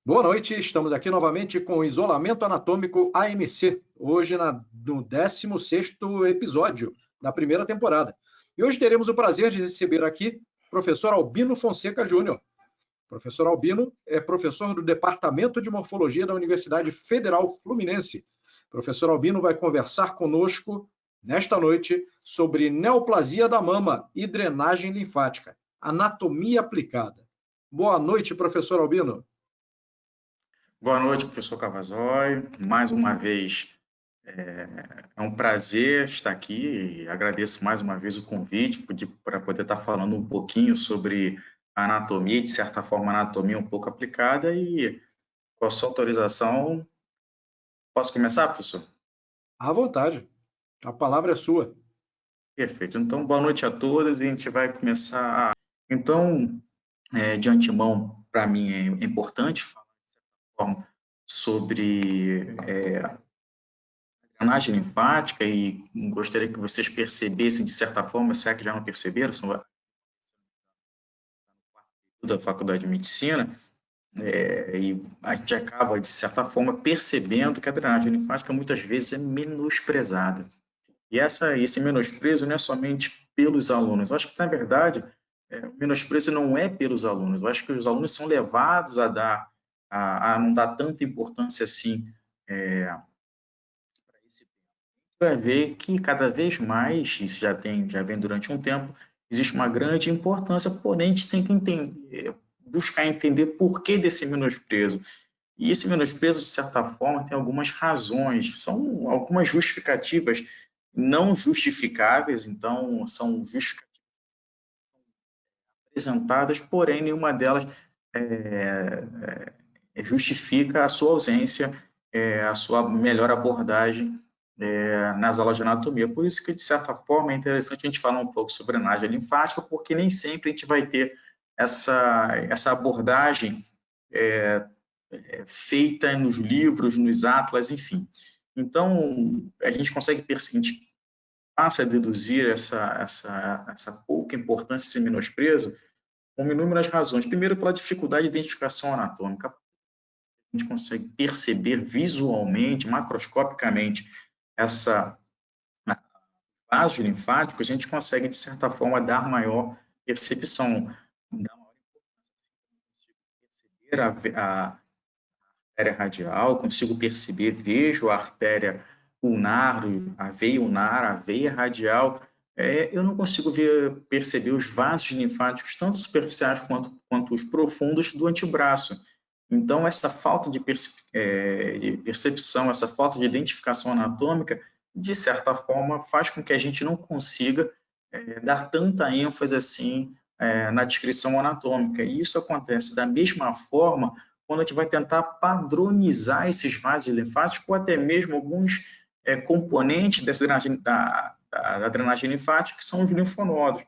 Boa noite, estamos aqui novamente com o Isolamento Anatômico AMC, hoje no 16º episódio da primeira temporada. E hoje teremos o prazer de receber aqui o professor Albino Fonseca Júnior. O professor Albino é professor do Departamento de Morfologia da Universidade Federal Fluminense. O professor Albino vai conversar conosco nesta noite sobre neoplasia da mama e drenagem linfática, anatomia aplicada. Boa noite, professor Albino. Boa noite, professor Cavazói. Mais uma vez, é um prazer estar aqui e agradeço mais uma vez o convite para poder estar falando um pouquinho sobre a anatomia, de certa forma, a anatomia um pouco aplicada e, com a sua autorização, posso começar, professor? À vontade, a palavra é sua. Perfeito. Então, boa noite a todos e a gente vai começar. Então, de antemão, para mim é importante falar, de certa forma, sobre drenagem linfática e gostaria que vocês percebessem, de certa forma, se é que já não perceberam, são da Faculdade de Medicina, e a gente acaba, de certa forma, percebendo que a drenagem linfática muitas vezes é menosprezada. E esse menosprezo não é somente pelos alunos. Eu acho que, na verdade, o menosprezo não é pelos alunos. Eu acho que os alunos são levados a não dar tanta importância assim para esse vai ver que cada vez mais, isso já vem durante um tempo, existe uma grande importância, porém a gente tem que buscar entender por que desse menosprezo. E esse menosprezo, de certa forma, tem algumas razões, são algumas justificativas não justificáveis, então são justificativas apresentadas, porém nenhuma delas justifica a sua ausência, a sua melhor abordagem nas aulas de anatomia. Por isso que, de certa forma, é interessante a gente falar um pouco sobre drenagem linfática, porque nem sempre a gente vai ter essa abordagem feita nos livros, nos atlas, enfim. Então, a gente consegue perceber, a gente passa a deduzir essa pouca importância, esse menosprezo, com inúmeras razões. Primeiro, pela dificuldade de identificação anatômica. A gente consegue perceber visualmente, macroscopicamente, essa vasos linfáticos, a gente consegue, de certa forma, dar maior percepção, dar maior importância, perceber a artéria radial, consigo perceber, vejo a artéria ulnar, a veia radial, eu não consigo perceber os vasos linfáticos, tanto superficiais quanto os profundos do antebraço. Então, essa falta de percepção, essa falta de identificação anatômica, de certa forma, faz com que a gente não consiga dar tanta ênfase assim na descrição anatômica. E isso acontece da mesma forma quando a gente vai tentar padronizar esses vasos linfáticos ou até mesmo alguns componentes da drenagem linfática, que são os linfonodos.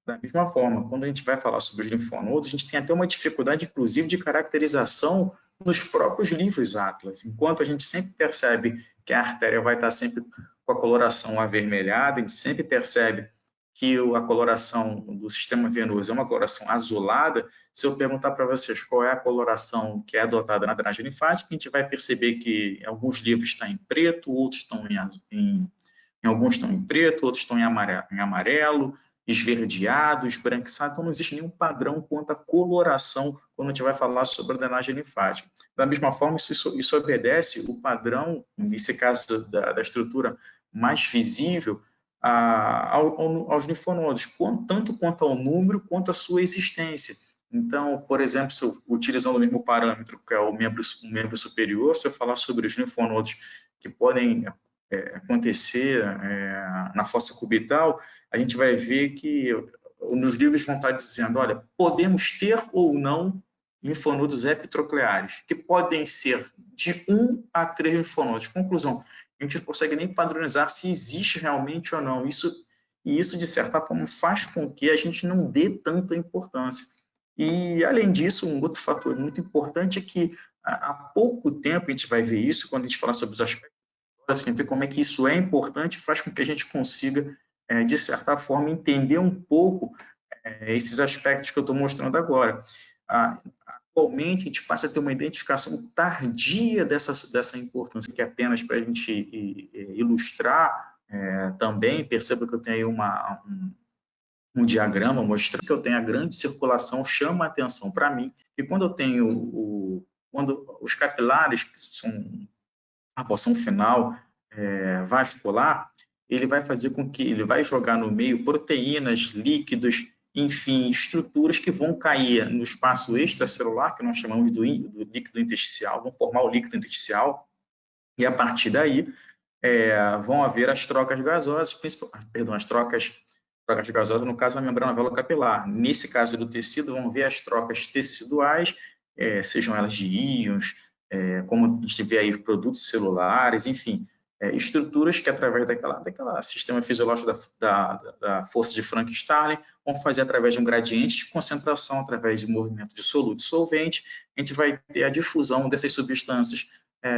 Da mesma forma, quando a gente vai falar sobre os linfonodos, a gente tem até uma dificuldade, inclusive, de caracterização nos próprios livros Atlas. Enquanto a gente sempre percebe que a artéria vai estar sempre com a coloração avermelhada, a gente sempre percebe que a coloração do sistema venoso é uma coloração azulada. Se eu perguntar para vocês qual é a coloração que é adotada na drenagem linfática, a gente vai perceber que alguns livros estão em preto, outros estão alguns estão em preto, outros estão em amarelo, esverdeado, esbranquiçado. Então, não existe nenhum padrão quanto à coloração quando a gente vai falar sobre a drenagem linfática. Da mesma forma, isso obedece o padrão, nesse caso da estrutura mais visível, aos linfonodos, tanto quanto ao número, quanto à sua existência. Então, por exemplo, se eu, utilizando o mesmo parâmetro, que é o membro superior, se eu falar sobre os linfonodos que podem acontecer na fossa cubital, a gente vai ver que nos livros vão estar dizendo, olha, podemos ter ou não linfonodos epitrocleares, que podem ser de 1 a 3 linfonodos. Conclusão, a gente não consegue nem padronizar se existe realmente ou não. Isso, de certa forma, faz com que a gente não dê tanta importância. E, além disso, um outro fator muito importante é que, há pouco tempo, a gente vai ver isso, quando a gente fala sobre os aspectos, assim, ver como é que isso é importante, faz com que a gente consiga, de certa forma, entender um pouco esses aspectos que eu estou mostrando agora. A atualmente a gente passa a ter uma identificação tardia dessa importância, que é apenas para a gente ilustrar também. Perceba que eu tenho aí um diagrama mostrando que eu tenho a grande circulação, chama a atenção para mim, que quando eu tenho quando os capilares, que são a porção final vascular, ele vai fazer com que ele vai jogar no meio proteínas, líquidos, enfim, estruturas que vão cair no espaço extracelular, que nós chamamos do líquido intersticial, vão formar o líquido intersticial, e a partir daí vão haver as trocas gasosas, as trocas gasosas, no caso da membrana alvéolo capilar. Nesse caso do tecido, vão ver as trocas teciduais, sejam elas de íons, como a gente vê aí produtos celulares, enfim, estruturas que através daquela sistema fisiológico da força de Frank-Starling vão fazer através de um gradiente de concentração, através de movimento de soluto e solvente, a gente vai ter a difusão dessas substâncias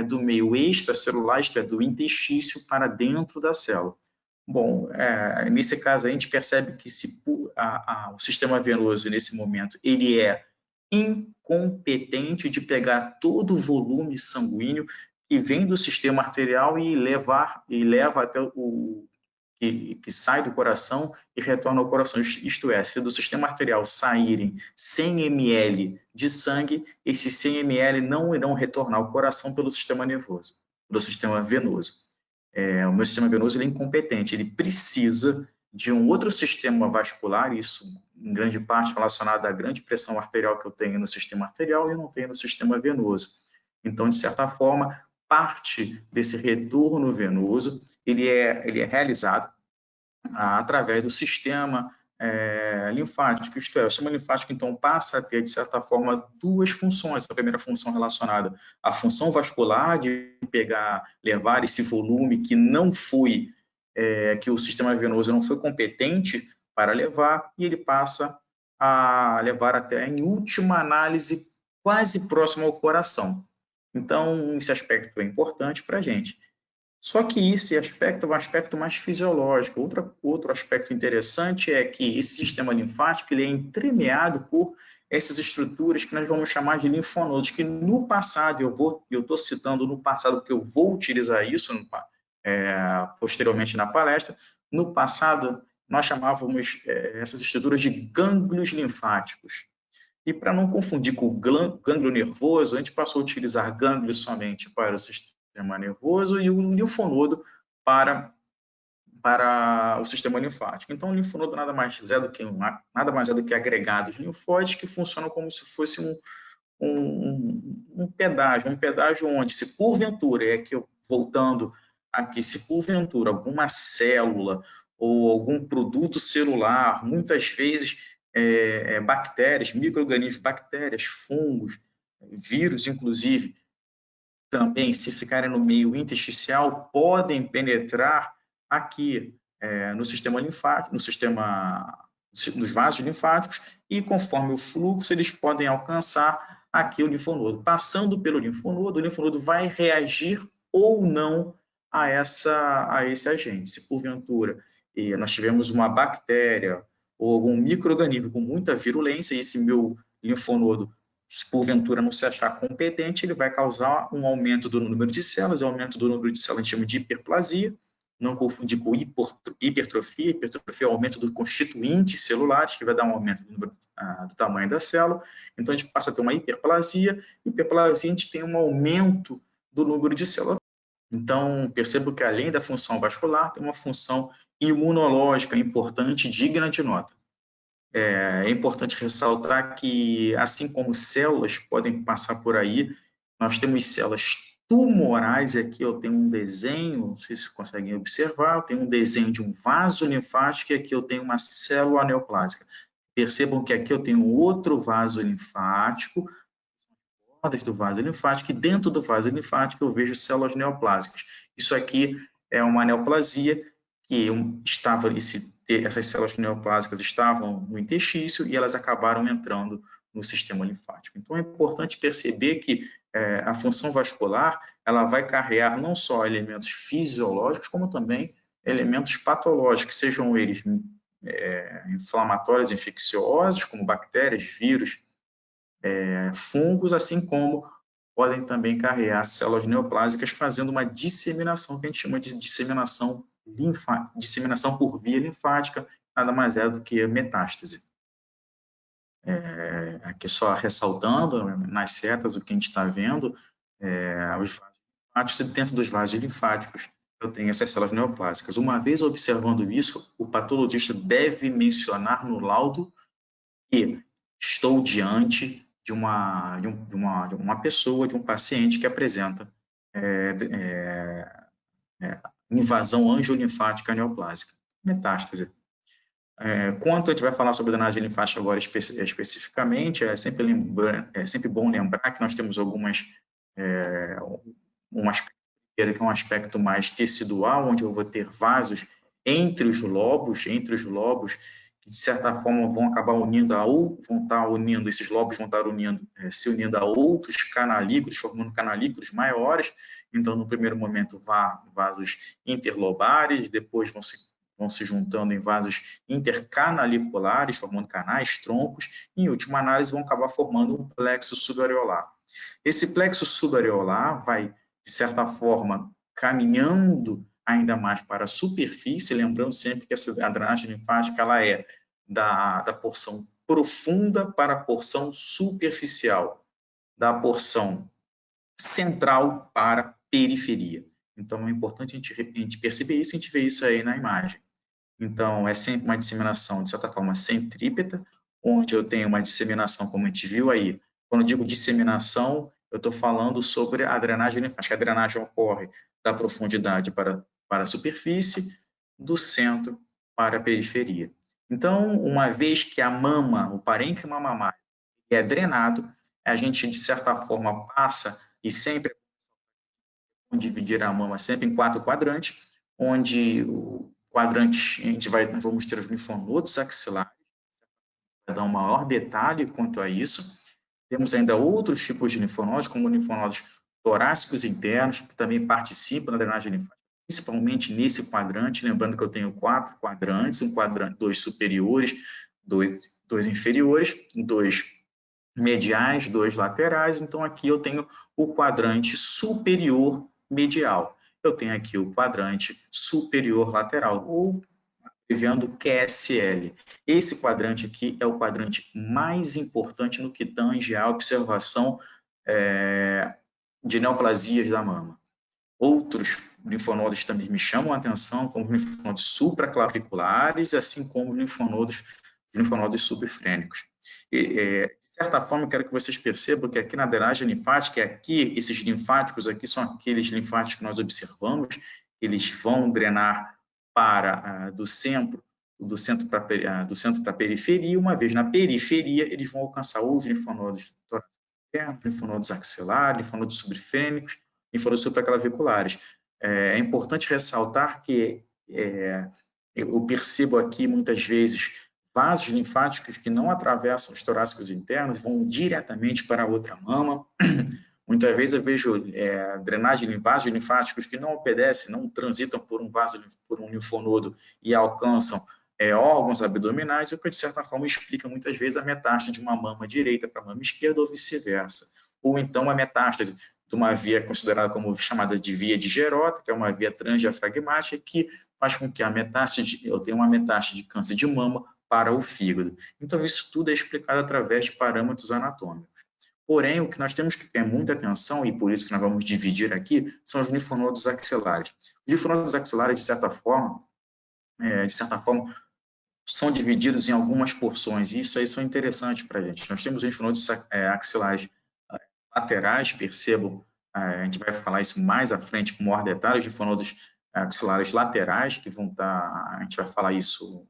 do meio extracelular, isto é, do interstício para dentro da célula. Bom, nesse caso a gente percebe que o sistema venoso, nesse momento, ele é incompetente de pegar todo o volume sanguíneo que vem do sistema arterial e leva até que sai do coração e retorna ao coração. Isto é, se do sistema arterial saírem 100 ml de sangue, esses 100 ml não irão retornar ao coração pelo sistema nervoso, pelo sistema venoso. O meu sistema venoso ele é incompetente, ele precisa de um outro sistema vascular, isso em grande parte relacionado à grande pressão arterial que eu tenho no sistema arterial e não tenho no sistema venoso. Então, de certa forma, parte desse retorno venoso ele é realizado através do sistema linfático, isto é, o sistema linfático então passa a ter, de certa forma, duas funções. A primeira função relacionada à função vascular, de levar esse volume que não foi, que o sistema venoso não foi competente para levar, e ele passa a levar até, em última análise, quase próximo ao coração. Então, esse aspecto é importante para a gente. Só que esse aspecto é um aspecto mais fisiológico. Outro aspecto interessante é que esse sistema linfático ele é entremeado por essas estruturas que nós vamos chamar de linfonodos, que no passado, eu estou citando no passado porque eu vou utilizar isso posteriormente na palestra, no passado nós chamávamos essas estruturas de gânglios linfáticos. E para não confundir com o gânglio nervoso, a gente passou a utilizar gânglios somente para o sistema nervoso e o linfonodo para o sistema linfático. Então, o linfonodo nada mais é do que agregados linfóides que funcionam como se fosse um pedágio onde, se porventura, voltando aqui, se porventura alguma célula ou algum produto celular, muitas vezes bactérias, micro-organismos, bactérias, fungos, vírus, inclusive, também, se ficarem no meio intersticial, podem penetrar aqui no sistema linfático, nos vasos linfáticos, e conforme o fluxo, eles podem alcançar aqui o linfonodo. Passando pelo linfonodo, o linfonodo vai reagir ou não a esse agente. Se porventura nós tivemos uma bactéria ou algum micro-organismo com muita virulência, e esse meu linfonodo, se porventura não se achar competente, ele vai causar um aumento do número de células. O aumento do número de células a gente chama de hiperplasia, não confundir com hipertrofia. Hipertrofia é o aumento dos constituintes celulares, que vai dar um aumento do tamanho da célula. Então, a gente passa a ter uma hiperplasia. Hiperplasia, a gente tem um aumento do número de células. Então, percebo que, além da função vascular, tem uma função imunológica importante, digna de nota. É importante ressaltar que, assim como células podem passar por aí, nós temos células tumorais. Aqui eu tenho um desenho, não sei se vocês conseguem observar, eu tenho um desenho de um vaso linfático e aqui eu tenho uma célula neoplásica. Percebam que aqui eu tenho outro vaso linfático, bordas do vaso linfático, e dentro do vaso linfático eu vejo células neoplásicas. Isso aqui é uma neoplasia que essas células neoplásicas estavam no interstício e elas acabaram entrando no sistema linfático. Então, é importante perceber que a função vascular ela vai carregar não só elementos fisiológicos, como também elementos patológicos, sejam eles inflamatórios, infecciosos, como bactérias, vírus, fungos, assim como podem também carregar células neoplásicas, fazendo uma disseminação que a gente chama de disseminação por via linfática, nada mais é do que metástase. Aqui só ressaltando nas setas o que a gente está vendo, os vasos linfáticos, e dentro dos vasos linfáticos eu tenho essas células neoplásicas. Uma vez observando isso, o patologista deve mencionar no laudo que estou diante de uma pessoa, de um paciente que apresenta invasão angiolinfática neoplásica, metástase. Quanto a gente vai falar sobre drenagem linfática agora especificamente, é sempre bom lembrar que nós temos um aspecto que é um aspecto mais tecidual, onde eu vou ter vasos entre os lobos, que de certa forma vão acabar esses lobos vão estar se unindo a outros canalículos, formando canalículos maiores. Então, no primeiro momento, vasos interlobares, depois vão se juntando em vasos intercanaliculares, formando canais, troncos, e, em última análise, vão acabar formando um plexo subareolar. Esse plexo subareolar vai, de certa forma, caminhando ainda mais para a superfície, lembrando sempre que a drenagem linfática ela é da porção profunda para a porção superficial, da porção central para a periferia. Então, é importante a gente perceber isso, a gente vê isso aí na imagem. Então, é sempre uma disseminação, de certa forma, centrípeta, onde eu tenho uma disseminação, como a gente viu aí. Quando eu digo disseminação, eu estou falando sobre a drenagem linfática. A drenagem ocorre da profundidade para a superfície, do centro para a periferia. Então, uma vez que a mama, o parênquima mamário, é drenado, a gente, de certa forma, passa e sempre dividir a mama sempre em 4 quadrantes, onde o quadrante, nós vamos ter os linfonodos axilares, para dar um maior detalhe quanto a isso. Temos ainda outros tipos de linfonodos, como linfonodos torácicos internos, que também participam da drenagem linfática, principalmente nesse quadrante, lembrando que eu tenho 4 quadrantes, 2 superiores, 2 inferiores, 2 mediais, 2 laterais. Então, aqui eu tenho o quadrante superior medial. Eu tenho aqui o quadrante superior lateral, ou abreviando QSL. Esse quadrante aqui é o quadrante mais importante no que tange à observação de neoplasias da mama. Outros linfonodos também me chamam a atenção, como os linfonodos supraclaviculares, assim como os linfonodos subfrênicos. De certa forma, eu quero que vocês percebam que aqui na drenagem linfática, esses linfáticos aqui são aqueles linfáticos que nós observamos, eles vão drenar do centro para a periferia. Uma vez na periferia, eles vão alcançar os linfonodos torácicos internos, linfonodos axilares, linfonodos subfrênicos, linfonodos supraclaviculares. É importante ressaltar que eu percebo aqui muitas vezes vasos linfáticos que não atravessam os torácicos internos, vão diretamente para a outra mama. Muitas vezes eu vejo vasos linfáticos que não obedecem, não transitam por um linfonodo e alcançam órgãos abdominais, o que de certa forma explica muitas vezes a metástase de uma mama direita para a mama esquerda ou vice-versa. Ou então a metástase de uma via considerada como chamada de via de Gerota, que é uma via transdiafragmática, que faz com que eu tenha uma metástase de câncer de mama para o fígado. Então, isso tudo é explicado através de parâmetros anatômicos. Porém, o que nós temos que ter muita atenção, e por isso que nós vamos dividir aqui, são os linfonodos axilares. Os linfonodos axilares, de certa forma, são divididos em algumas porções, e isso aí são interessantes para a gente. Nós temos os linfonodos axilares laterais, percebam, a gente vai falar isso mais à frente com maior detalhe, os linfonodos axilares laterais, que a gente vai falar isso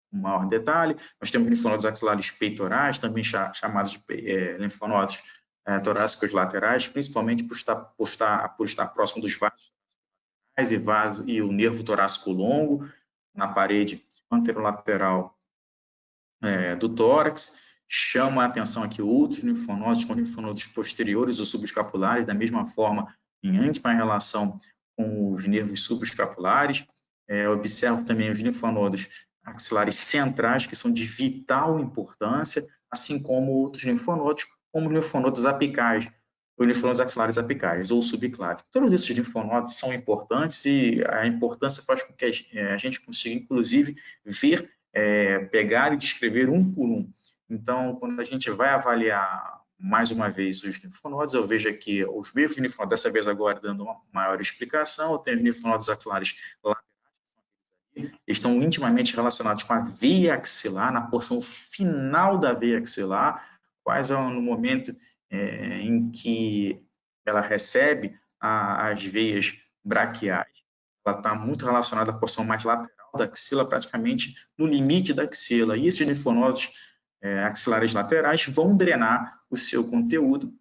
com maior detalhe. Nós temos linfonodos axilares peitorais, também chamados de linfonodos torácicos laterais, principalmente por estar próximo dos vasos e o nervo torácico longo, na parede anterolateral do tórax. Chama a atenção aqui outros linfonodos, com linfonodos posteriores ou subescapulares, da mesma forma, em íntima relação com os nervos subescapulares. Observo também os linfonodos axilares centrais, que são de vital importância, assim como outros linfonodos, como os linfonodos apicais, os linfonodos axilares apicais ou subclave. Todos esses linfonodos são importantes e a importância faz com que a gente consiga, inclusive, ver, pegar e descrever um por um. Então, quando a gente vai avaliar mais uma vez os linfonodos, eu vejo aqui os mesmos linfonodos, dessa vez agora dando uma maior explicação. Eu tenho os linfonodos axilares laterais, estão intimamente relacionados com a veia axilar, na porção final da veia axilar, quase no momento em que ela recebe as veias braquiais. Ela está muito relacionada à porção mais lateral da axila, praticamente no limite da axila. E esses linfonodos axilares laterais vão drenar o seu conteúdo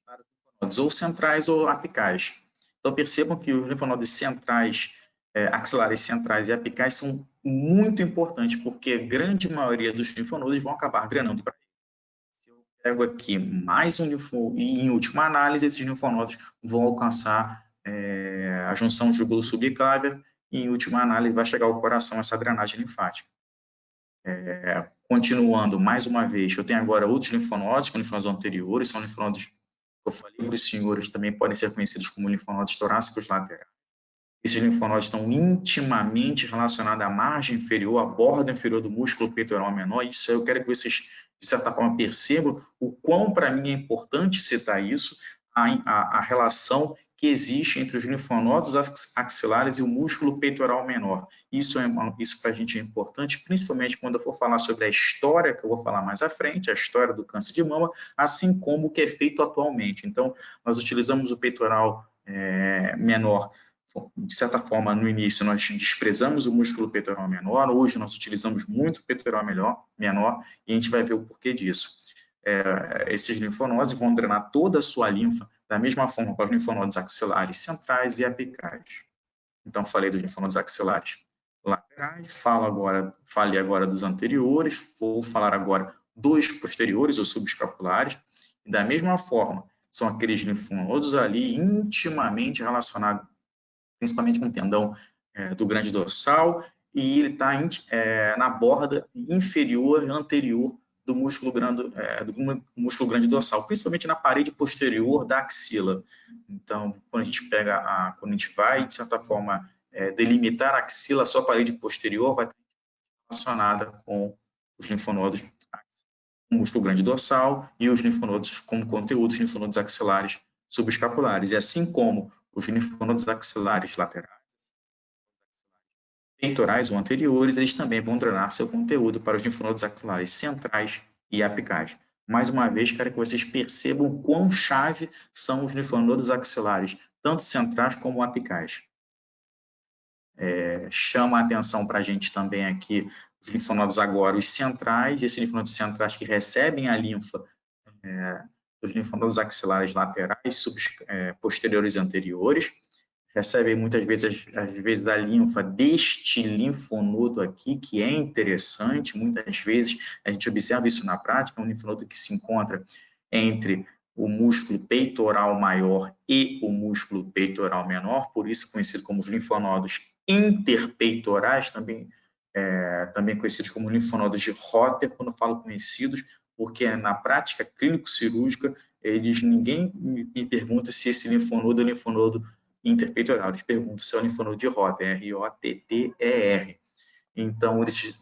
para os linfonodos ou centrais ou apicais. Então, percebam que os linfonodos centrais, axilares centrais e apicais são muito importantes, porque a grande maioria dos linfonodos vão acabar drenando para eles. Se eu pego aqui mais um linfonodo, e em última análise, esses linfonodos vão alcançar a junção júgulo subclávia, e em última análise vai chegar ao coração essa drenagem linfática. Continuando, mais uma vez, eu tenho agora outros linfonodos, que são linfonodos anteriores, são linfonodos que eu falei para os senhores, também podem ser conhecidos como linfonodos torácicos laterais. Esses linfonodos estão intimamente relacionados à margem inferior, à borda inferior do músculo peitoral menor. Isso eu quero que vocês, de certa forma, percebam o quão, para mim, é importante citar isso, a relação que existe entre os linfonodos axilares e o músculo peitoral menor. Isso para a gente é importante, principalmente quando eu for falar sobre a história, que eu vou falar mais à frente, a história do câncer de mama, assim como o que é feito atualmente. Então, nós utilizamos o peitoral menor. De certa forma, no início, nós desprezamos o músculo peitoral menor, hoje nós utilizamos muito o peitoral menor, e a gente vai ver o porquê disso. Esses linfonodos vão drenar toda a sua linfa da mesma forma para os linfonodos axilares centrais e apicais. Então, falei dos linfonodos axilares laterais, falei agora dos anteriores, vou falar agora dos posteriores ou subescapulares, e da mesma forma, são aqueles linfonodos ali intimamente relacionados principalmente com o tendão do grande dorsal, e ele está na borda inferior, anterior do músculo grande dorsal, principalmente na parede posterior da axila. Então, quando a gente quando a gente vai, de certa forma, delimitar a axila, a sua parede posterior vai estar relacionada com os linfonodos, o músculo grande dorsal e os linfonodos como conteúdos, linfonodos axilares subescapulares. E assim como os linfonodos axilares laterais, peitorais ou anteriores, eles também vão drenar seu conteúdo para os linfonodos axilares centrais e apicais. Mais uma vez, quero que vocês percebam quão chave são os linfonodos axilares, tanto centrais como apicais. Chama a atenção para a gente também aqui os linfonodos agora, os centrais, esses linfonodos centrais que recebem a linfa dos linfonodos axilares laterais, posteriores e anteriores, recebem muitas vezes, às vezes, a linfa deste linfonodo aqui, que é interessante, muitas vezes a gente observa isso na prática, um linfonodo que se encontra entre o músculo peitoral maior e o músculo peitoral menor, por isso conhecido como os linfonodos interpeitorais, também conhecidos como linfonodos de Rotter, quando eu falo conhecidos, porque na prática clínico-cirúrgica, ninguém me pergunta se esse linfonodo é linfonodo interpeitoral, eles perguntam se é o linfonodo de Rotter, R-O-T-T-E-R. Então, eles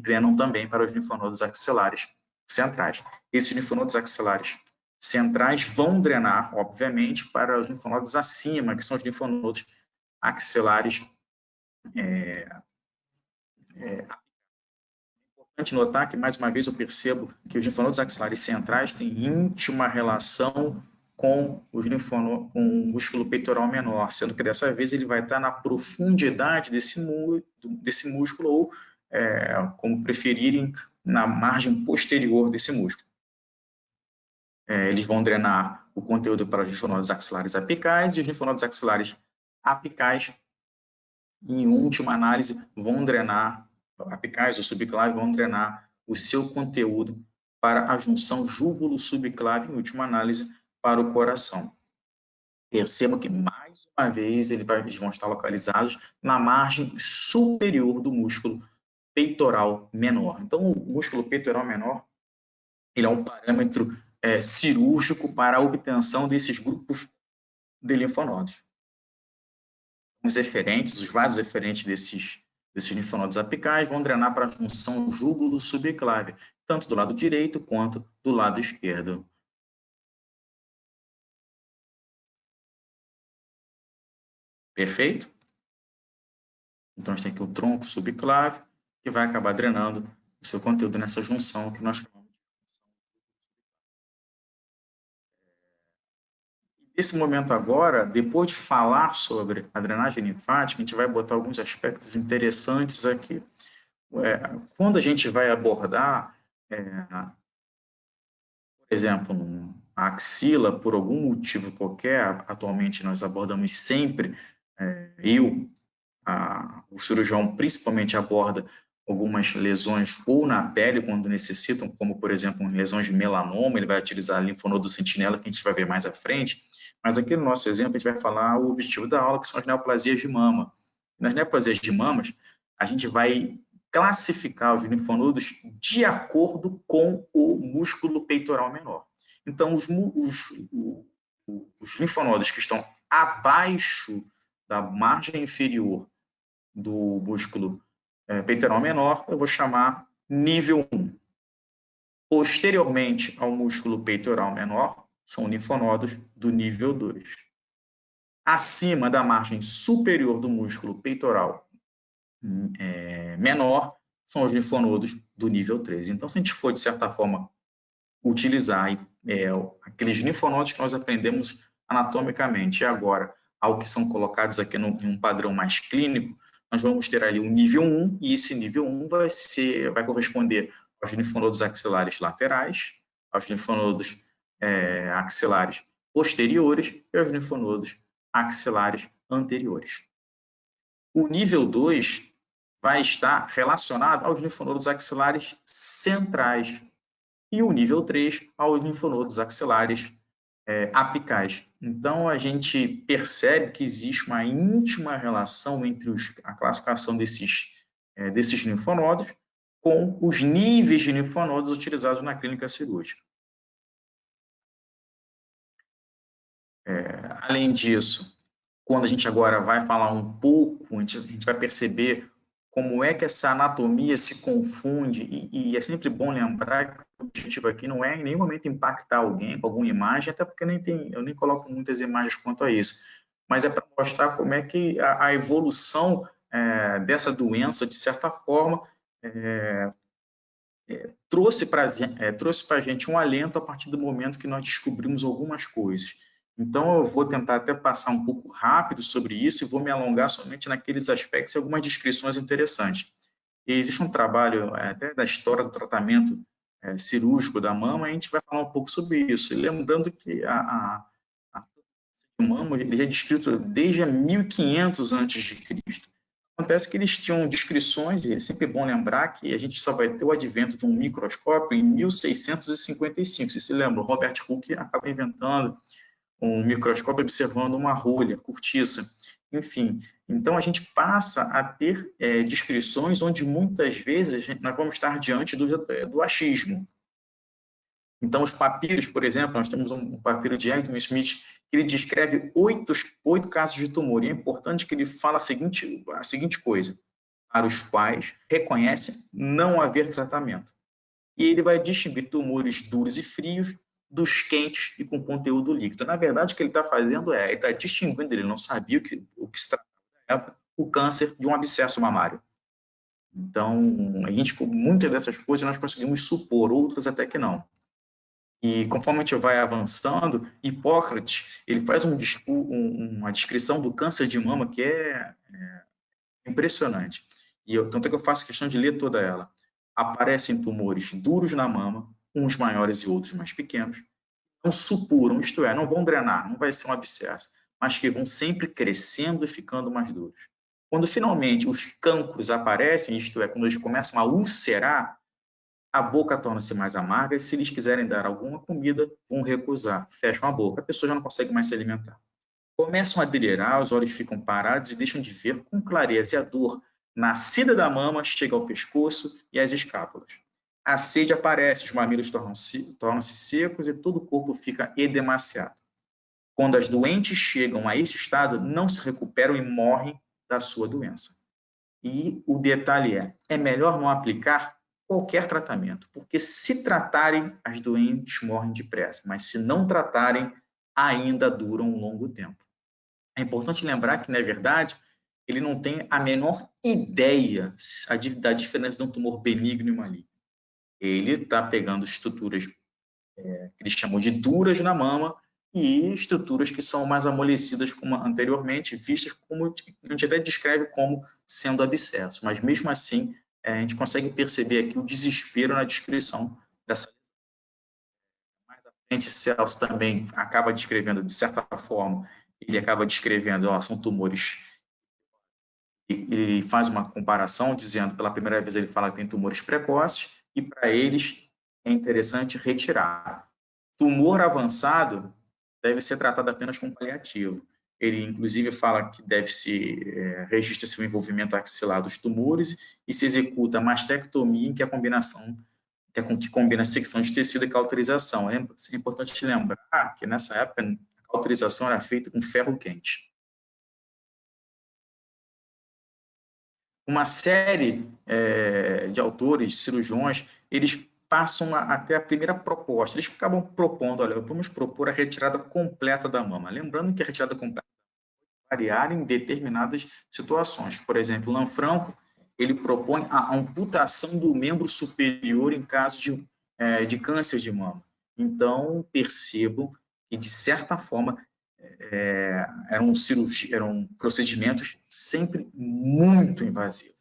drenam também para os linfonodos axilares centrais. Esses linfonodos axilares centrais vão drenar, obviamente, para os linfonodos acima, que são os linfonodos axilares É importante notar que, mais uma vez, eu percebo que os linfonodos axilares centrais têm íntima relação com com o músculo peitoral menor, sendo que dessa vez ele vai estar na profundidade desse músculo ou, como preferirem, na margem posterior desse músculo. Eles vão drenar o conteúdo para os linfonodos axilares apicais e os linfonodos axilares apicais, em última análise, vão drenar, apicais ou subclave, vão drenar o seu conteúdo para a junção júgulo-subclave, em última análise, para o coração. Percebam que, mais uma vez, eles vão estar localizados na margem superior do músculo peitoral menor. Então, o músculo peitoral menor, ele é um parâmetro cirúrgico para a obtenção desses grupos de linfonodos. Os eferentes, os vasos eferentes desses linfonodos apicais vão drenar para a junção júgulo-subclávia, tanto do lado direito quanto do lado esquerdo. Perfeito? Então, a gente tem aqui o tronco subclávio, que vai acabar drenando o seu conteúdo nessa junção que nós chamamos de junção. Nesse momento agora, depois de falar sobre a drenagem linfática, a gente vai botar alguns aspectos interessantes aqui. Quando a gente vai abordar, por exemplo, a axila, por algum motivo qualquer, atualmente nós abordamos sempre, o cirurgião principalmente aborda algumas lesões ou na pele, quando necessitam, como, por exemplo, lesões de melanoma, ele vai utilizar a linfonodo sentinela, que a gente vai ver mais à frente, mas aqui no nosso exemplo a gente vai falar o objetivo da aula, que são as neoplasias de mama. Nas neoplasias de mamas, a gente vai classificar os linfonodos de acordo com o músculo peitoral menor. Então, os linfonodos que estão abaixo da margem inferior do músculo peitoral menor, eu vou chamar nível 1. Posteriormente ao músculo peitoral menor, são linfonodos do nível 2. Acima da margem superior do músculo peitoral menor, são os linfonodos do nível 3. Então, se a gente for, de certa forma, utilizar aqueles linfonodos que nós aprendemos anatomicamente e agora, ao que são colocados aqui em um padrão mais clínico, nós vamos ter ali o nível 1, e esse nível 1 vai corresponder aos linfonodos axilares laterais, aos linfonodos axilares posteriores e aos linfonodos axilares anteriores. O nível 2 vai estar relacionado aos linfonodos axilares centrais e o nível 3 aos linfonodos axilares apicais. Então, a gente percebe que existe uma íntima relação entre a classificação desses linfonodos com os níveis de linfonodos utilizados na clínica cirúrgica. Além disso, quando a gente agora vai falar um pouco, a gente vai perceber como é que essa anatomia se confunde, e é sempre bom lembrar que o objetivo aqui não é em nenhum momento impactar alguém com alguma imagem, até porque eu nem coloco muitas imagens quanto a isso, mas é para mostrar como é que a evolução dessa doença, de certa forma, trouxe para a gente um alento a partir do momento que nós descobrimos algumas coisas. Então, eu vou tentar até passar um pouco rápido sobre isso e vou me alongar somente naqueles aspectos e algumas descrições interessantes. E existe um trabalho até da história do tratamento cirúrgico da mama, e a gente vai falar um pouco sobre isso. E lembrando que a mama ele é descrito desde 1500 a.C. Acontece que eles tinham descrições, e é sempre bom lembrar que a gente só vai ter o advento de um microscópio em 1655. Você se lembra, o Robert Hooke acaba inventando um microscópio observando uma rolha, cortiça, enfim. Então, a gente passa a ter descrições onde, muitas vezes, nós vamos estar diante do achismo. Então, os papiros, por exemplo, nós temos um papiro de Egdon Smith, que ele descreve 8 casos de tumor, e é importante que ele fala a seguinte coisa, para os quais reconhece não haver tratamento. E ele vai distinguir tumores duros e frios, dos quentes e com conteúdo líquido. Na verdade, o que ele está fazendo ele está distinguindo, ele não sabia o que se tratava na época, o câncer de um abscesso mamário. Então, muitas dessas coisas nós conseguimos supor, outras até que não. E conforme a gente vai avançando, Hipócrates, ele faz uma descrição do câncer de mama que é impressionante. Tanto é que eu faço questão de ler toda ela. Aparecem tumores duros na mama, uns maiores e outros mais pequenos, não supuram, isto é, não vão drenar, não vai ser um abscesso, mas que vão sempre crescendo e ficando mais duros. Quando finalmente os cancros aparecem, isto é, quando eles começam a ulcerar, a boca torna-se mais amarga e se eles quiserem dar alguma comida, vão recusar, fecham a boca, a pessoa já não consegue mais se alimentar. Começam a delirar, os olhos ficam parados e deixam de ver com clareza, e a dor nascida da mama chega ao pescoço e às escápulas. a sede aparece, os mamilos tornam-se secos e todo o corpo fica edemaciado. Quando as doentes chegam a esse estado, não se recuperam e morrem da sua doença. E o detalhe é melhor não aplicar qualquer tratamento, porque se tratarem, as doentes morrem depressa, mas se não tratarem, ainda duram um longo tempo. É importante lembrar que, na verdade, ele não tem a menor ideia da diferença de um tumor benigno e maligno. Ele está pegando estruturas que ele chamou de duras na mama e estruturas que são mais amolecidas, como anteriormente, vistas como, a gente até descreve como sendo abscessos, mas mesmo assim, a gente consegue perceber aqui o desespero na descrição dessa lesão. Mais à frente, Celso também acaba descrevendo, de certa forma, ele acaba descrevendo, são tumores. Ele faz uma comparação, dizendo, pela primeira vez ele fala que tem tumores precoces, e para eles é interessante retirar. Tumor avançado deve ser tratado apenas com paliativo. Ele, inclusive, fala que registra-se o envolvimento axilar dos tumores e se executa a mastectomia, que é a combinação que combina a secção de tecido e cauterização. É importante lembrar que, nessa época, a cauterização era feita com ferro quente. Uma série de autores, cirurgiões, eles passam até a primeira proposta. Eles acabam propondo, olha, vamos propor a retirada completa da mama. Lembrando que a retirada completa pode variar em determinadas situações. Por exemplo, Lanfranco, ele propõe a amputação do membro superior em caso de câncer de mama. Então, percebam que, de certa forma, eram procedimentos sempre muito invasivos.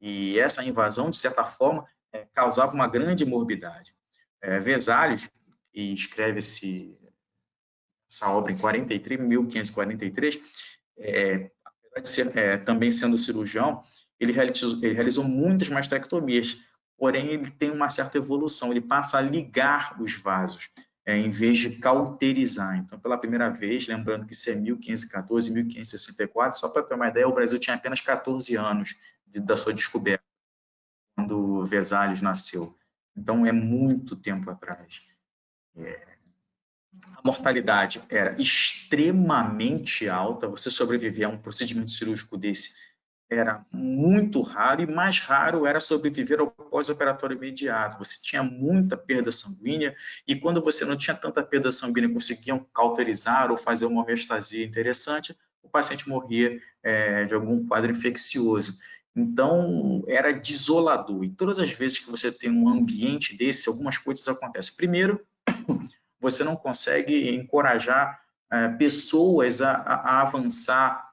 E essa invasão, de certa forma, causava uma grande morbidade. Vesalius, que escreve essa obra em 1543, apesar de ser também sendo cirurgião, ele realizou muitas mastectomias, porém ele tem uma certa evolução, ele passa a ligar os vasos, em vez de cauterizar. Então, pela primeira vez, lembrando que isso é 1514, 1564, só para ter uma ideia, o Brasil tinha apenas 14 anos da sua descoberta, quando Vesalius nasceu. Então, é muito tempo atrás. A mortalidade era extremamente alta, você sobreviver a um procedimento cirúrgico desse era muito raro, e mais raro era sobreviver ao pós-operatório imediato. Você tinha muita perda sanguínea, e quando você não tinha tanta perda sanguínea, conseguiam cauterizar ou fazer uma homeostasia interessante, o paciente morria de algum quadro infeccioso. Então, era desolador. E todas as vezes que você tem um ambiente desse, algumas coisas acontecem. Primeiro, você não consegue encorajar pessoas a avançar,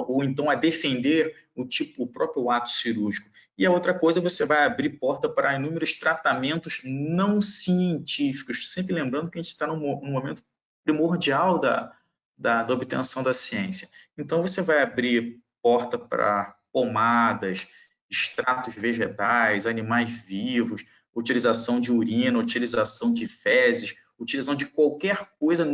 ou então a defender o próprio ato cirúrgico. E a outra coisa, você vai abrir porta para inúmeros tratamentos não científicos, sempre lembrando que a gente está num momento primordial da obtenção da ciência. Então, você vai abrir porta para pomadas, extratos vegetais, animais vivos, utilização de urina, utilização de fezes, utilização de qualquer coisa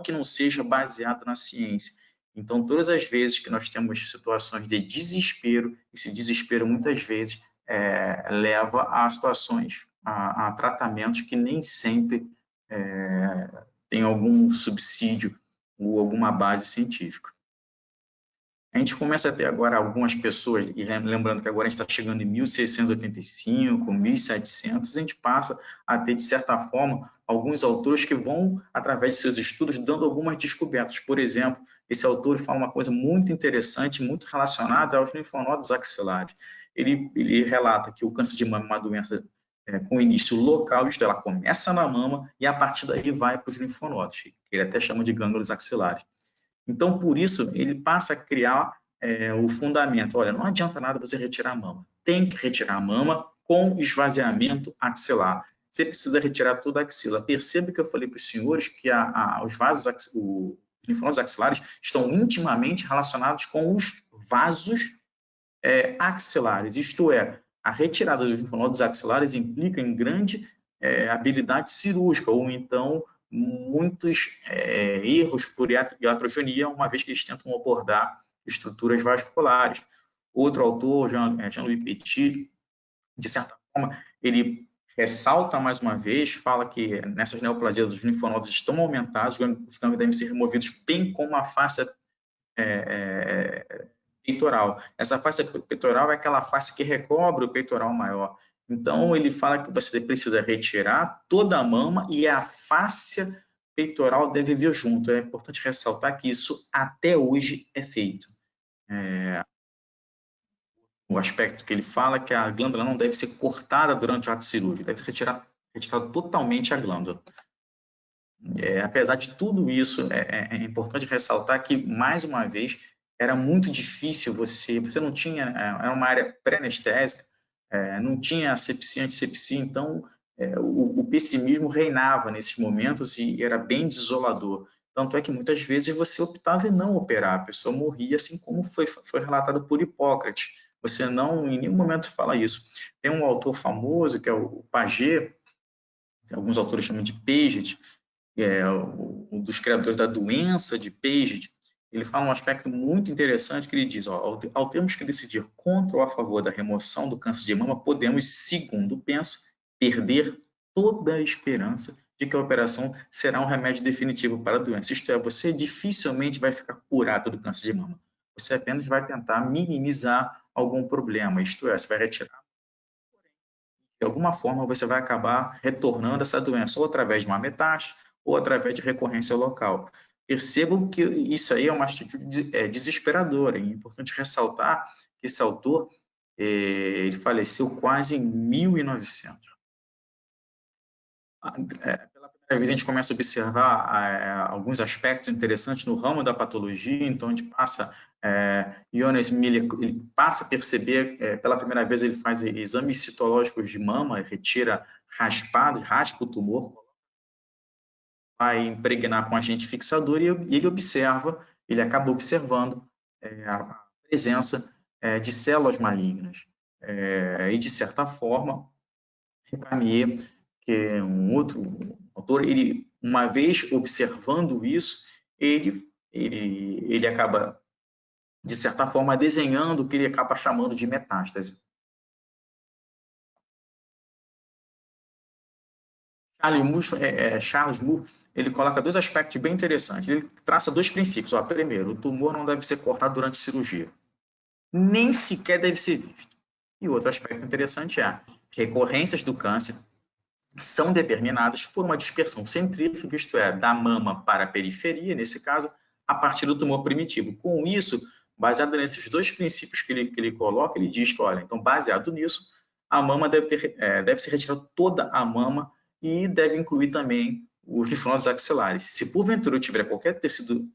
que não seja baseado na ciência. Então, todas as vezes que nós temos situações de desespero, esse desespero muitas vezes leva a situações, a tratamentos que nem sempre têm algum subsídio ou alguma base científica. A gente começa a ter agora algumas pessoas, e lembrando que agora a gente está chegando em 1685, 1700, a gente passa a ter, de certa forma, alguns autores que vão, através de seus estudos, dando algumas descobertas. Por exemplo, esse autor fala uma coisa muito interessante, muito relacionada aos linfonodos axilares. Ele relata que o câncer de mama é uma doença com início local, isto ela começa na mama e a partir daí vai para os linfonodos, que ele até chama de gânglios axilares. Então, por isso, ele passa a criar o fundamento. Olha, não adianta nada você retirar a mama. Tem que retirar a mama com esvaziamento axilar. Você precisa retirar toda a axila. Perceba que eu falei para os senhores que os linfonodos axilares estão intimamente relacionados com os vasos axilares. Isto é, a retirada dos linfonodos axilares implica em grande habilidade cirúrgica, ou então muitos erros por iatrogenia, uma vez que eles tentam abordar estruturas vasculares. Outro autor, Jean-Louis Petit, de certa forma, ele ressalta mais uma vez, fala que nessas neoplasias os linfonodos estão aumentados, os ganglios devem ser removidos, bem como a face peitoral. Essa face peitoral é aquela face que recobre o peitoral maior. Então, ele fala que você precisa retirar toda a mama e a face peitoral deve vir junto. É importante ressaltar que isso até hoje é feito. O aspecto que ele fala é que a glândula não deve ser cortada durante o ato cirúrgico, deve ser retirada totalmente a glândula. Apesar de tudo isso, é importante ressaltar que, mais uma vez, era muito difícil você não tinha, era uma área pré-anestésica, não tinha asepsia, antisepsia, então o pessimismo reinava nesses momentos e era bem desolador. Tanto é que muitas vezes você optava em não operar, a pessoa morria, assim como foi relatado por Hipócrates. Você não, em nenhum momento, fala isso. Tem um autor famoso, que é o Paget, alguns autores chamam de Paget, um dos criadores da doença de Paget. Ele fala um aspecto muito interessante que ele diz, ao termos que decidir contra ou a favor da remoção do câncer de mama, podemos, segundo penso, perder toda a esperança de que a operação será um remédio definitivo para a doença. Isto é, você dificilmente vai ficar curado do câncer de mama. Você apenas vai tentar minimizar algum problema, isto é, você vai retirar. De alguma forma, você vai acabar retornando essa doença, ou através de uma metástase, ou através de recorrência local. Percebam que isso aí é uma atitude desesperadora. É importante ressaltar que esse autor ele faleceu quase em 1900. Pela primeira vez, a gente começa a observar alguns aspectos interessantes no ramo da patologia. Então, a gente passa, Jonas Miller, ele passa a perceber, pela primeira vez, ele faz exames citológicos de mama, retira raspa o tumor, vai impregnar com agente fixador e ele acaba observando a presença de células malignas. E, de certa forma, Recamier, que é um outro autor, ele, uma vez observando isso, ele acaba, de certa forma, desenhando o que ele acaba chamando de metástase. Charles Moore, ele coloca dois aspectos bem interessantes. Ele traça dois princípios. Primeiro, o tumor não deve ser cortado durante a cirurgia. Nem sequer deve ser visto. E outro aspecto interessante é recorrências do câncer são determinadas por uma dispersão centrífuga, isto é, da mama para a periferia, nesse caso, a partir do tumor primitivo. Com isso, baseado nesses dois princípios que ele coloca, ele diz que, olha, então, baseado nisso, a mama deve ser retirada toda a mama e deve incluir também os linfonodos axilares. Se porventura tiver qualquer tecido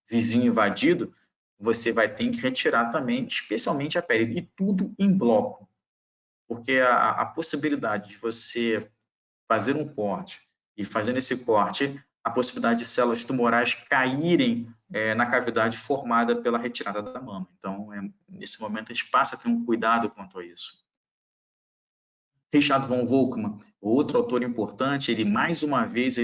vizinho invadido, você vai ter que retirar também, especialmente a pele, e tudo em bloco. Porque a possibilidade de você fazer um corte e, fazendo esse corte, a possibilidade de células tumorais caírem na cavidade formada pela retirada da mama. Então, nesse momento, a gente passa a ter um cuidado quanto a isso. Richard von Volkmann, outro autor importante, ele mais uma vez,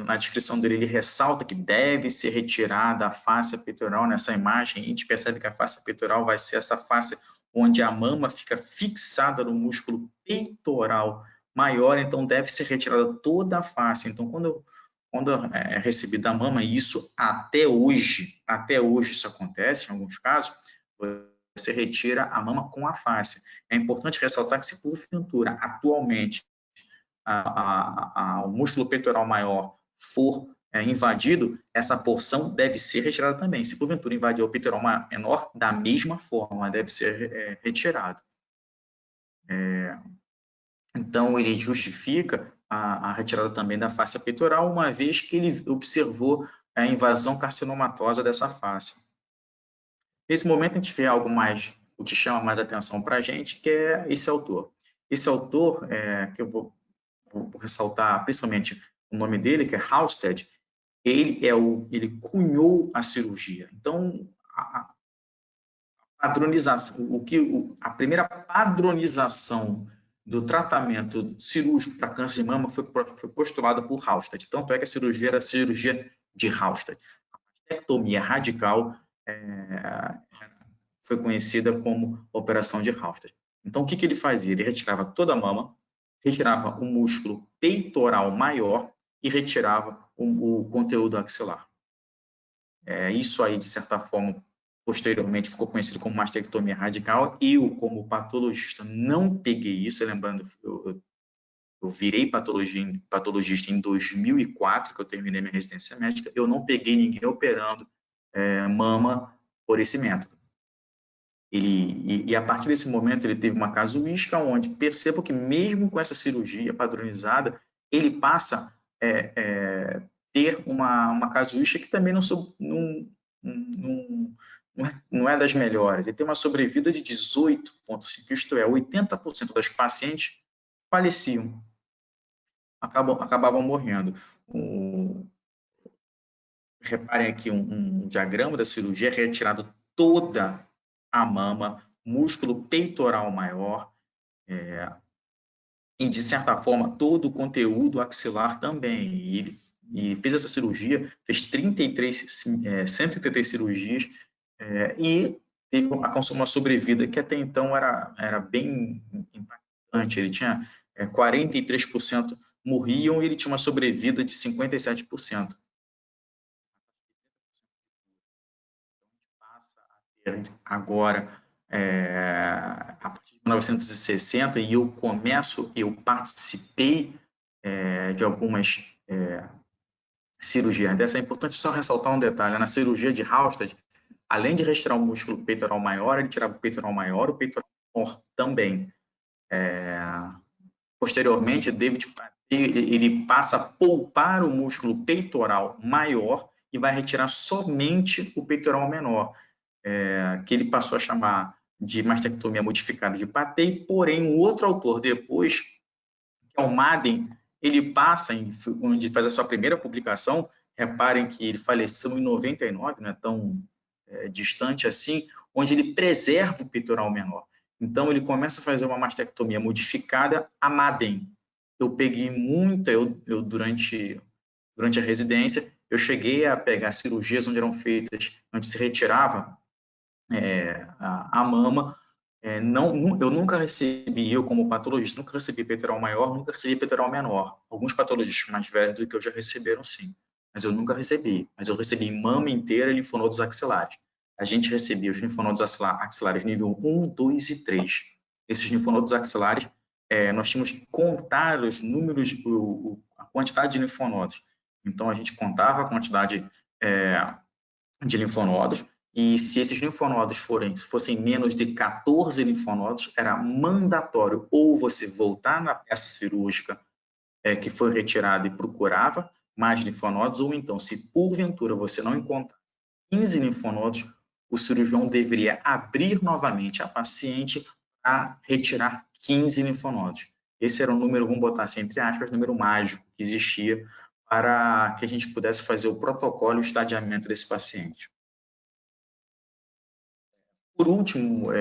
na descrição dele, ele ressalta que deve ser retirada a face peitoral nessa imagem. A gente percebe que a face peitoral vai ser essa face onde a mama fica fixada no músculo peitoral maior, então deve ser retirada toda a face. Então, quando é recebida a mama, e isso até hoje isso acontece em alguns casos, você retira a mama com a face. É importante ressaltar que, se porventura, atualmente, o músculo peitoral maior for invadido, essa porção deve ser retirada também. Se porventura invadir o peitoral menor, da mesma forma, deve ser retirado. Então, ele justifica a retirada também da face peitoral, uma vez que ele observou a invasão carcinomatosa dessa face. Nesse momento, a gente vê algo mais, o que chama mais atenção para a gente, que é esse autor. Esse autor, que eu vou ressaltar principalmente o nome dele, que é Halsted, ele cunhou a cirurgia. Então, a padronização, a primeira padronização do tratamento cirúrgico para câncer de mama foi postulada por Halsted. Tanto é que a cirurgia era a cirurgia de Halsted. A mastectomia radical foi conhecida como operação de Halsted. Então, o que ele fazia? Ele retirava toda a mama, retirava o músculo peitoral maior e retirava o conteúdo axilar. Isso aí, de certa forma, posteriormente ficou conhecido como mastectomia radical. Eu, como patologista, não peguei isso, lembrando, eu virei patologista em 2004, que eu terminei minha residência médica, eu não peguei ninguém operando mama por esse método. E a partir desse momento ele teve uma casuística onde percebo que mesmo com essa cirurgia padronizada, ele passa a ter uma casuística que também não é das melhores. Ele tem uma sobrevida de 18,5, isto é, 80% das pacientes faleciam, acabavam morrendo. Reparem aqui um diagrama da cirurgia, retirado toda a mama, músculo peitoral maior, e de certa forma todo o conteúdo axilar também. E fez essa cirurgia, fez 133 cirurgias e teve uma sobrevida que até então era bem impactante. Ele tinha 43% morriam e ele tinha uma sobrevida de 57%. Agora, a partir de 1960, e eu participei de algumas cirurgias dessa. É importante só ressaltar um detalhe: na cirurgia de Halsted, além de retirar o músculo peitoral maior, ele tirava o peitoral maior, o peitoral menor também. Posteriormente, David Patey, ele passa a poupar o músculo peitoral maior e vai retirar somente o peitoral menor, que ele passou a chamar de mastectomia modificada de Patey. Porém, um outro autor depois, que é o Madden, ele passa, onde faz a sua primeira publicação, reparem que ele faleceu em 99, não é tão distante assim, onde ele preserva o peitoral menor. Então, ele começa a fazer uma mastectomia modificada a Madden. Eu peguei muita, durante a residência, eu cheguei a pegar cirurgias onde eram feitas, onde se retirava a mama. Eu nunca recebi, eu como patologista, nunca recebi peitoral maior, nunca recebi peitoral menor. Alguns patologistas mais velhos do que eu já receberam, sim. Mas eu nunca recebi. Mas eu recebi mama inteira e linfonodos axilares. A gente recebia os linfonodos axilares nível 1, 2 e 3. Esses linfonodos axilares, nós tínhamos que contar os números, a quantidade de linfonodos. Então, a gente contava a quantidade de linfonodos, e se esses linfonodos fossem menos de 14 linfonodos, era mandatório ou você voltar na peça cirúrgica que foi retirada e procurava mais linfonodos, ou então, se porventura você não encontrar 15 linfonodos, o cirurgião deveria abrir novamente a paciente para retirar 15 linfonodos. Esse era o número, vamos botar assim, entre aspas, número mágico que existia para que a gente pudesse fazer o protocolo e o estadiamento desse paciente. Por último,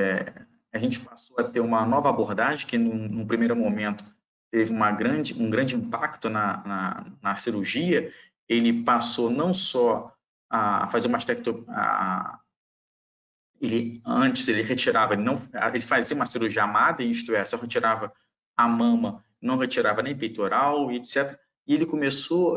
a gente passou a ter uma nova abordagem que, num primeiro momento, teve um grande impacto na cirurgia. Ele passou não só a fazer mastectomia, antes ele retirava, ele fazia uma cirurgia amada, isto é, só retirava a mama, não retirava nem peitoral, etc. E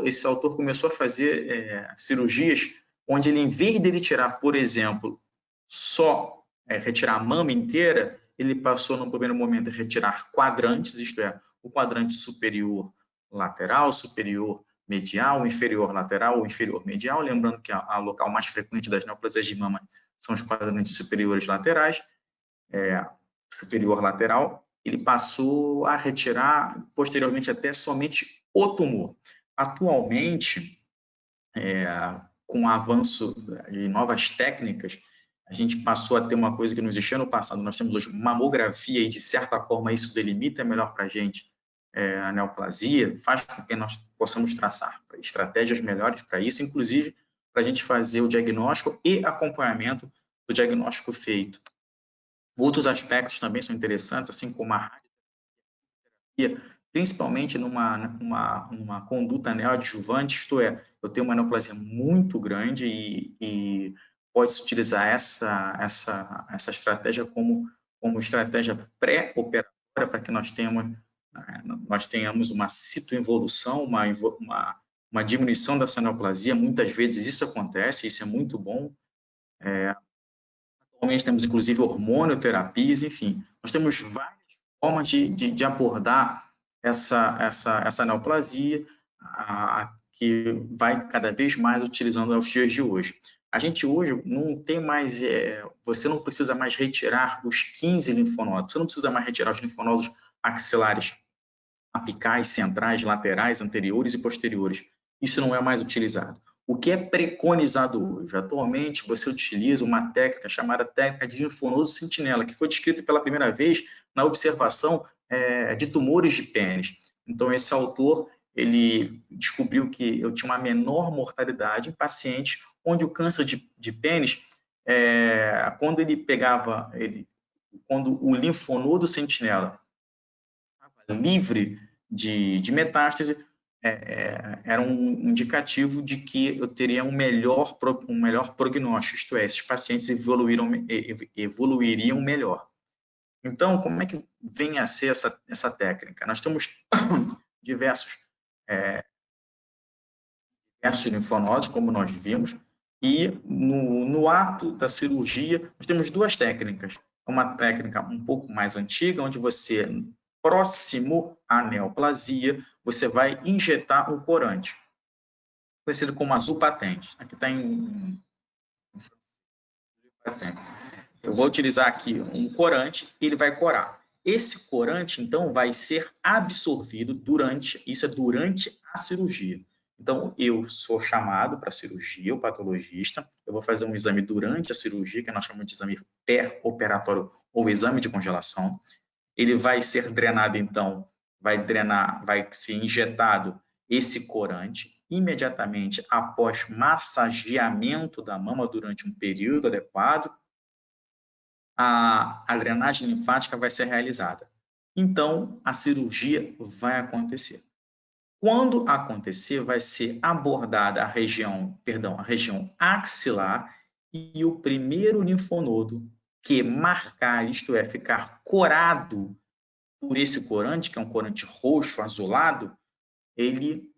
esse autor começou a fazer cirurgias onde ele, em vez de ele tirar, por exemplo, só retirar a mama inteira, ele passou no primeiro momento a retirar quadrantes, isto é, o quadrante superior lateral, superior medial, inferior lateral ou inferior medial, lembrando que o local mais frequente das neoplasias de mama são os quadrantes superiores laterais, superior lateral. Ele passou a retirar posteriormente até somente o tumor. Atualmente, com o avanço de novas técnicas, a gente passou a ter uma coisa que não existia no passado. Nós temos hoje mamografia e, de certa forma, isso delimita melhor para a gente a neoplasia, faz com que nós possamos traçar estratégias melhores para isso, inclusive para a gente fazer o diagnóstico e acompanhamento do diagnóstico feito. Outros aspectos também são interessantes, assim como a radioterapia, principalmente numa conduta neoadjuvante, isto é, eu tenho uma neoplasia muito grande e pode-se utilizar essa estratégia como estratégia pré-operatória para que nós tenhamos nós tenhamos uma citoinvolução, uma diminuição dessa neoplasia. Muitas vezes isso acontece, isso é muito bom. Atualmente temos, inclusive, hormonoterapias, enfim. Nós temos várias formas de abordar essa neoplasia, que vai cada vez mais utilizando aos dias de hoje. A gente hoje não tem mais, você não precisa mais retirar os 15 linfonodos, você não precisa mais retirar os linfonodos axilares, apicais, centrais, laterais, anteriores e posteriores. Isso não é mais utilizado. O que é preconizado hoje? Atualmente, você utiliza uma técnica chamada técnica de linfonodo sentinela, que foi descrita pela primeira vez na observação de tumores de pênis. Então, esse autor, ele descobriu que eu tinha uma menor mortalidade em pacientes onde o câncer de pênis, quando ele pegava, quando o linfonodo sentinela estava livre de metástase, era um indicativo de que eu teria um melhor prognóstico, isto é, esses pacientes evoluiriam melhor. Então, como é que vem a ser essa técnica? Nós temos diversos linfonodos, como nós vimos, e no ato da cirurgia, nós temos duas técnicas. Uma técnica um pouco mais antiga, onde você, próximo à neoplasia, você vai injetar um corante, conhecido como azul patente. Aqui está em francês. Eu vou utilizar aqui um corante, ele vai corar. Esse corante, então, vai ser absorvido durante a cirurgia. Então, eu sou chamado para a cirurgia, o patologista, eu vou fazer um exame durante a cirurgia, que nós chamamos de exame pré-operatório ou exame de congelação. Ele vai ser drenado, então, vai ser injetado esse corante imediatamente após massageamento da mama durante um período adequado. A drenagem linfática vai ser realizada. Então, a cirurgia vai acontecer. Quando acontecer, vai ser abordada a região axilar e o primeiro linfonodo que marcar, isto é, ficar corado por esse corante, que é um corante roxo azulado, ele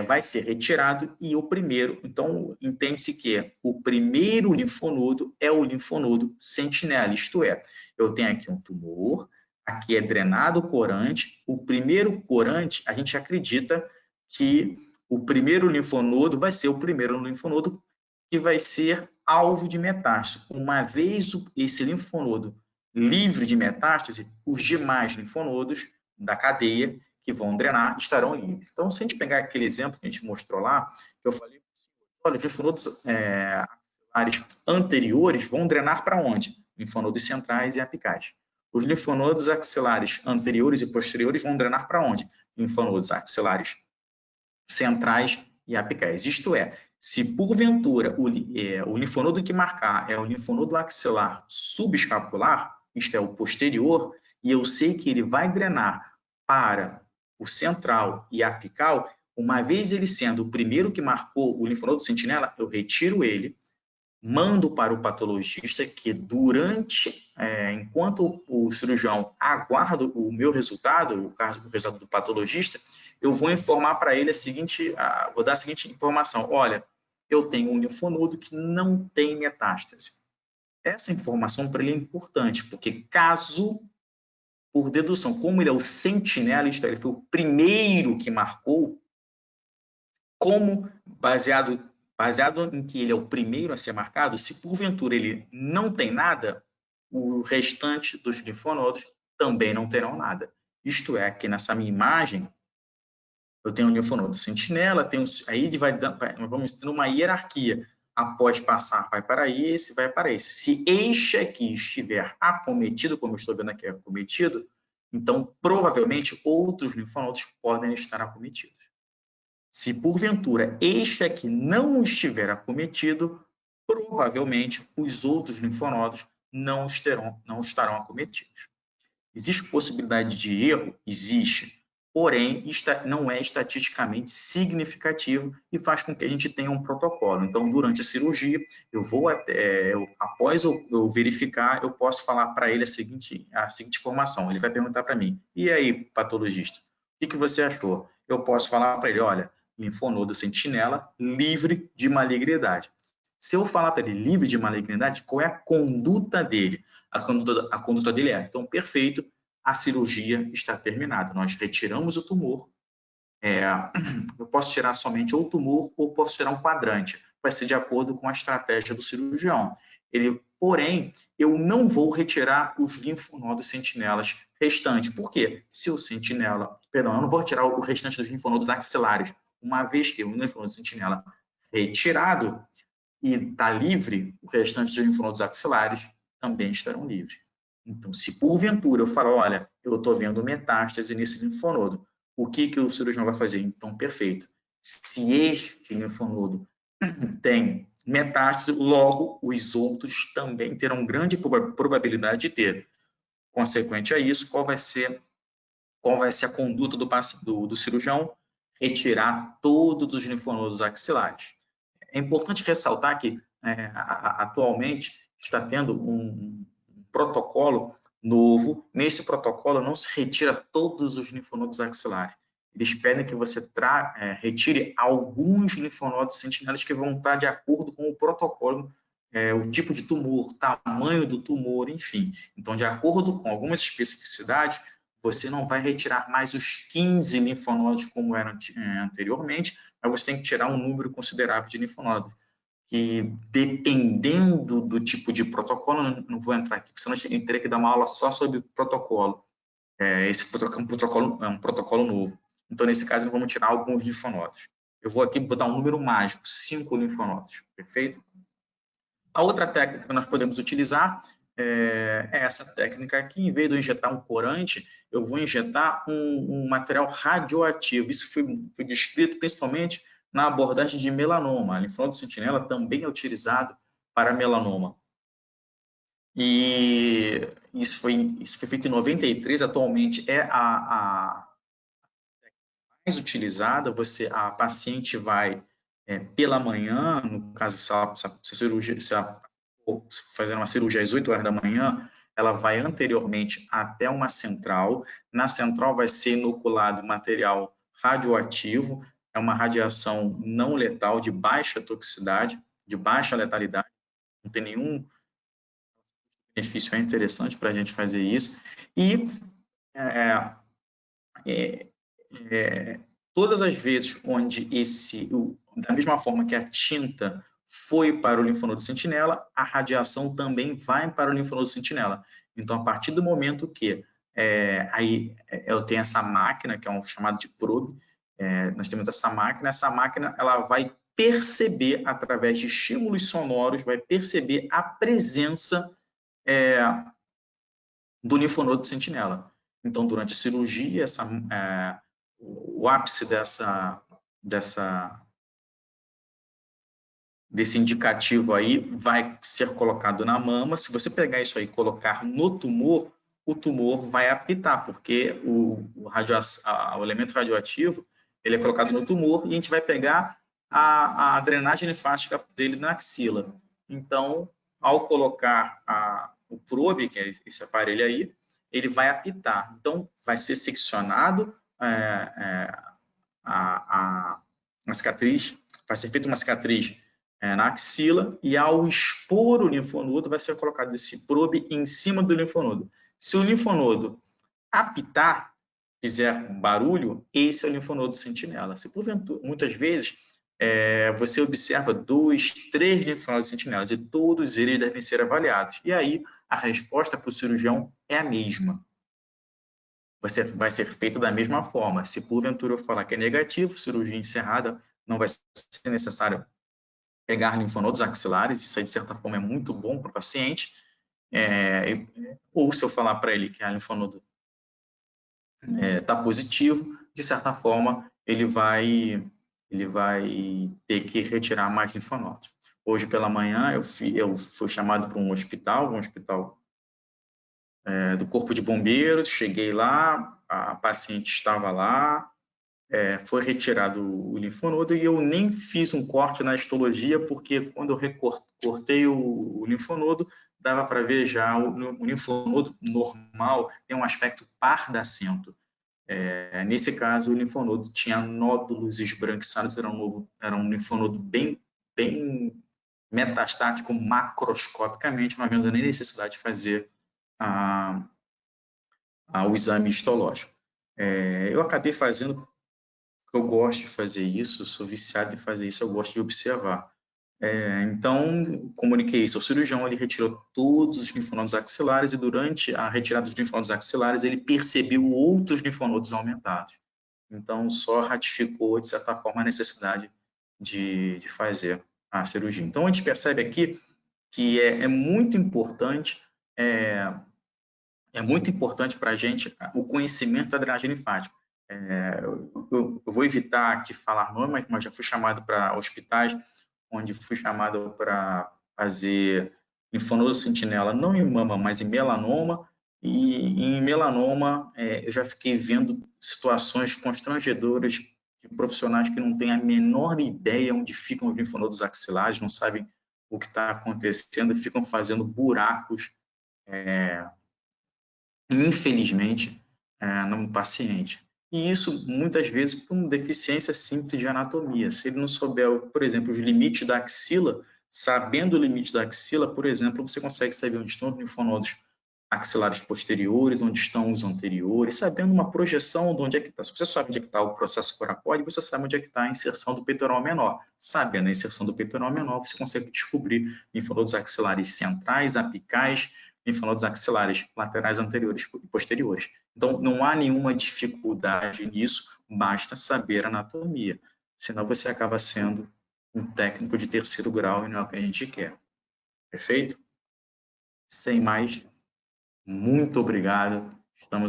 vai ser retirado e o primeiro, então entende-se que o primeiro linfonodo é o linfonodo sentinela, isto é, eu tenho aqui um tumor, aqui é drenado o corante, o primeiro corante, a gente acredita que o primeiro linfonodo vai ser o primeiro linfonodo que vai ser alvo de metástase. Uma vez esse linfonodo livre de metástase, os demais linfonodos da cadeia que vão drenar estarão livres. Então, se a gente pegar aquele exemplo que a gente mostrou lá, que eu falei, olha, os linfonodos axilares anteriores vão drenar para onde? Linfonodos centrais e apicais. Os linfonodos axilares anteriores e posteriores vão drenar para onde? Linfonodos axilares centrais e apicais. Isto é, se porventura o linfonodo que marcar é o linfonodo axilar subescapular, isto é, o posterior, e eu sei que ele vai drenar para o central e apical, uma vez ele sendo o primeiro que marcou o linfonodo sentinela, eu retiro ele, mando para o patologista que enquanto o cirurgião aguarda o meu resultado, o resultado do patologista, eu vou informar para ele vou dar a seguinte informação: olha, eu tenho um linfonodo que não tem metástase. Essa informação para ele é importante, porque caso, por dedução, como ele é o sentinela, isto é, ele foi o primeiro que marcou, como baseado em que ele é o primeiro a ser marcado, se porventura ele não tem nada, o restante dos linfonodos também não terão nada. Isto é, que nessa minha imagem, eu tenho um linfonodo sentinela, vamos ter uma hierarquia. Após passar, vai para esse, vai para esse. Se este aqui estiver acometido, como eu estou vendo aqui acometido, então provavelmente outros linfonodos podem estar acometidos. Se porventura este aqui não estiver acometido, provavelmente os outros linfonodos não estarão acometidos. Existe possibilidade de erro? Existe. Porém, não é estatisticamente significativo e faz com que a gente tenha um protocolo. Então, durante a cirurgia, após eu verificar, eu posso falar para ele a seguinte informação. Ele vai perguntar para mim: e aí, patologista, que você achou? Eu posso falar para ele, olha, linfonodo sentinela livre de malignidade. Se eu falar para ele livre de malignidade, qual é a conduta dele? A conduta dele é, então, perfeito, a cirurgia está terminada. Nós retiramos o tumor. Eu posso tirar somente ou o tumor ou posso tirar um quadrante. Vai ser de acordo com a estratégia do cirurgião. Porém, eu não vou retirar os linfonodos sentinelas restantes. Por quê? Se o sentinela... Perdão, eu não vou retirar o restante dos linfonodos axilares. Uma vez que o linfonodo sentinela retirado e está livre, o restante dos linfonodos axilares também estarão livres. Então, se porventura eu falo, olha, eu estou vendo metástase nesse linfonodo, o que o cirurgião vai fazer? Então, perfeito. Se este linfonodo tem metástase, logo os outros também terão grande probabilidade de ter. Consequente a isso, qual vai ser a conduta do cirurgião? Retirar todos os linfonodos axilares. É importante ressaltar que atualmente está tendo um protocolo novo. Nesse protocolo não se retira todos os linfonodos axilares. Eles pedem que você retire alguns linfonodos sentinelas que vão estar de acordo com o protocolo, o tipo de tumor, tamanho do tumor, enfim. Então, de acordo com algumas especificidades, você não vai retirar mais os 15 linfonodos como era anteriormente, mas você tem que tirar um número considerável de linfonodos, que dependendo do tipo de protocolo, não vou entrar aqui, senão eu teria que dar uma aula só sobre protocolo. Esse protocolo é um protocolo novo. Então, nesse caso, nós vamos tirar alguns linfonodos. Eu vou aqui botar um número mágico, 5 linfonodos, perfeito? A outra técnica que nós podemos utilizar é essa técnica aqui. Em vez de eu injetar um corante, eu vou injetar um material radioativo. Isso foi descrito principalmente na abordagem de melanoma. A linfonodo sentinela também é utilizado para melanoma. E isso foi feito em 93, atualmente é a mais utilizada. A paciente vai pela manhã, no caso, se ela fazer uma cirurgia às 8 horas da manhã, ela vai anteriormente até uma central. Na central vai ser inoculado material radioativo, é uma radiação não letal, de baixa toxicidade, de baixa letalidade, não tem nenhum benefício, é interessante para a gente fazer isso. E todas as vezes onde da mesma forma que a tinta foi para o linfonodo sentinela, a radiação também vai para o linfonodo sentinela. Então, a partir do momento que aí eu tenho essa máquina, que é um chamado de probe, nós temos essa máquina ela vai perceber, através de estímulos sonoros, vai perceber a presença do linfonodo sentinela. Então, durante a cirurgia, o ápice desse indicativo aí vai ser colocado na mama. Se você pegar isso aí e colocar no tumor, o tumor vai apitar, porque o elemento radioativo ele é colocado no tumor e a gente vai pegar a drenagem linfática dele na axila. Então, ao colocar o probe, que é esse aparelho aí, ele vai apitar. Então, vai ser seccionado a cicatriz, vai ser feita uma cicatriz na axila, e ao expor o linfonodo, vai ser colocado esse probe em cima do linfonodo. Se o linfonodo apitar, fizer barulho, esse é o linfonodo sentinela. Se porventura, muitas vezes, você observa 2, 3 linfonodos sentinelas, e todos eles devem ser avaliados. E aí, a resposta para o cirurgião é a mesma. Vai ser feito da mesma forma. Se porventura eu falar que é negativo, cirurgia encerrada, não vai ser necessário pegar linfonodos axilares, isso aí, de certa forma, é muito bom para o paciente. Ou se eu falar para ele que a linfonodo está positivo, de certa forma, ele vai ter que retirar mais linfonodos. Hoje pela manhã, eu fui chamado para um hospital do Corpo de Bombeiros, cheguei lá, a paciente estava lá, foi retirado o linfonodo e eu nem fiz um corte na histologia, porque quando eu cortei o linfonodo, dava para ver já o linfonodo normal tem um aspecto pardacento. Nesse caso, o linfonodo tinha nódulos esbranquiçados, era um linfonodo bem metastático macroscopicamente, não havendo nem necessidade de fazer o exame histológico. Eu acabei fazendo, porque eu gosto de fazer isso, sou viciado em fazer isso, eu gosto de observar. Então, comuniquei isso ao cirurgião, ele retirou todos os linfonodos axilares e durante a retirada dos linfonodos axilares ele percebeu outros linfonodos aumentados. Então, só ratificou, de certa forma, a necessidade de fazer a cirurgia. Então, a gente percebe aqui que é muito importante para a gente o conhecimento da drenagem linfática. Eu vou evitar aqui falar nome, mas já fui chamado para hospitais onde fui chamado para fazer linfonodo sentinela, não em mama, mas em melanoma, e em melanoma eu já fiquei vendo situações constrangedoras de profissionais que não têm a menor ideia onde ficam os linfonodos axilares, não sabem o que está acontecendo, ficam fazendo buracos, infelizmente, no paciente. E isso, muitas vezes, por uma deficiência simples de anatomia. Se ele não souber, por exemplo, os limites da axila, sabendo o limite da axila, por exemplo, você consegue saber onde estão os linfonodos axilares posteriores, onde estão os anteriores, sabendo uma projeção de onde é que está. Se você sabe onde é que está o processo coracoide, você sabe onde é que está a inserção do peitoral menor. Sabendo a inserção do peitoral menor, você consegue descobrir linfonodos axilares centrais, apicais, linfonodos axilares laterais anteriores e posteriores. Então, não há nenhuma dificuldade nisso, basta saber anatomia. Senão você acaba sendo um técnico de terceiro grau e não é o que a gente quer. Perfeito? Sem mais, muito obrigado. Estamos